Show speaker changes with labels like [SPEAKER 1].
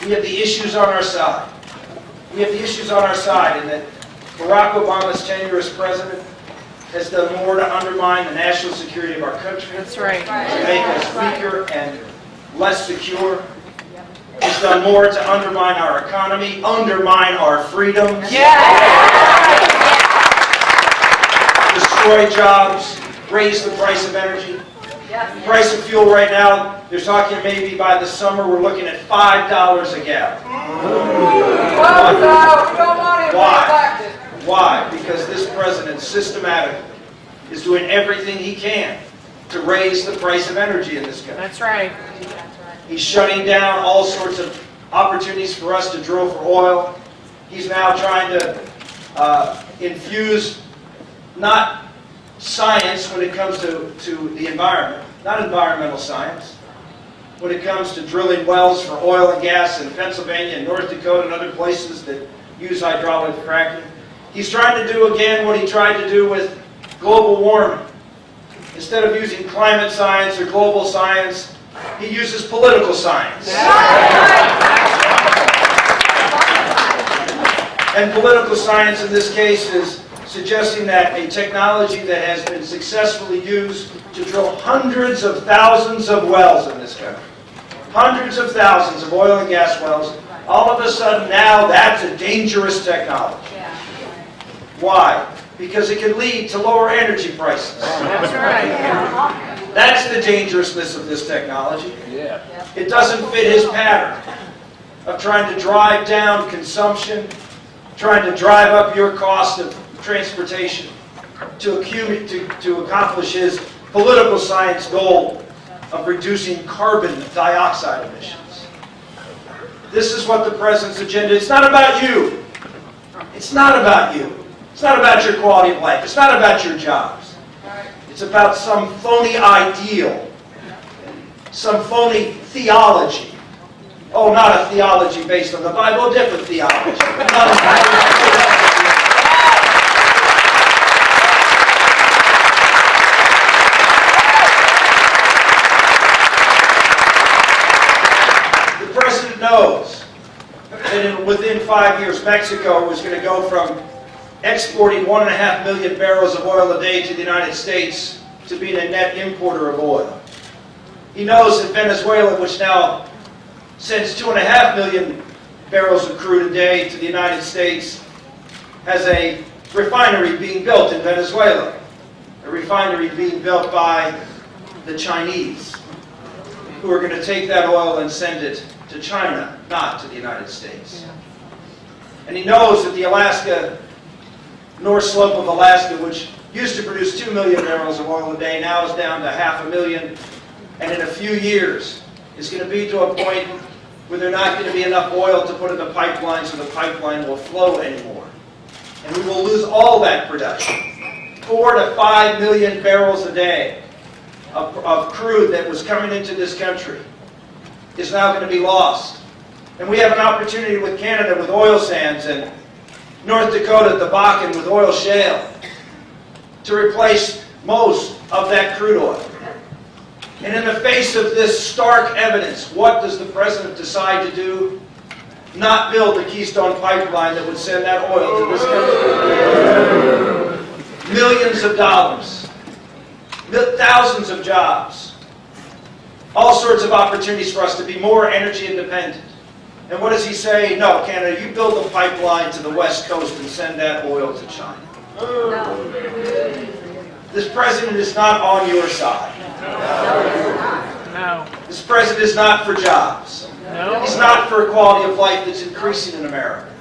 [SPEAKER 1] We have the issues on our side. We have the issues on our side, and that Barack Obama's tenure as president has done more to undermine the national security of our country.
[SPEAKER 2] That's right.
[SPEAKER 1] To make us weaker and less secure. He's done more to undermine our economy, undermine our freedoms. Destroy jobs, raise the price of energy. The price of fuel right now, they're talking maybe by the summer we're looking at $5 a gallon. Why? Why? Because this president systematically is doing everything he can to raise the price of energy in this country.
[SPEAKER 2] That's right.
[SPEAKER 1] He's shutting down all sorts of opportunities for us to drill for oil. He's now trying to infuse not science when it comes to the environment, not environmental science, when it comes to drilling wells for oil and gas in Pennsylvania and North Dakota and other places that use hydraulic fracking. He's trying to do again what he tried to do with global warming. Instead of using climate science or global science, he uses political science. And political science in this case is suggesting that a technology that has been successfully used to drill hundreds of thousands of wells in this country, hundreds of thousands of oil and gas wells, all of a sudden now that's a dangerous technology. Why? Because it can lead to lower energy prices.
[SPEAKER 2] That's right.
[SPEAKER 1] That's the dangerousness of this technology. It doesn't fit his pattern of trying to drive down consumption, trying to drive up your cost of transportation to accomplish his political science goal of reducing carbon dioxide emissions. This is what the president's agenda is. It's not about you. It's not about you. It's not about your quality of life. It's not about your jobs. It's about some phony ideal, some phony theology. Oh, not a theology based on the Bible, a different theology. The president knows that within 5 years, Mexico was going to go from exporting 1.5 million barrels of oil a day to the United States to being a net importer of oil. He knows that Venezuela, which now sends 2.5 million barrels of crude a day to the United States, has a refinery being built in Venezuela. A refinery being built by the Chinese, who are going to take that oil and send it to China, not to the United States. And he knows that the North Slope of Alaska, which used to produce 2 million barrels of oil a day, now is down to 500,000, and in a few years is going to be to a point where there's not going to be enough oil to put in the pipeline so the pipeline will flow anymore. And we will lose all that production. 4 to 5 million barrels a day of crude that was coming into this country is now going to be lost. And we have an opportunity with Canada with oil sands and North Dakota, the Bakken with oil shale to replace most of that crude oil. And in the face of this stark evidence, what does the president decide to do? Not build the Keystone Pipeline that would send that oil to this country. Millions of dollars, thousands of jobs, all sorts of opportunities for us to be more energy independent. And what does he say? No, Canada, you build a pipeline to the West Coast and send that oil to China. No. This president is not on your side.
[SPEAKER 2] No.
[SPEAKER 1] This president is not for jobs.
[SPEAKER 2] No.
[SPEAKER 1] He's not for a quality of life that's increasing in America.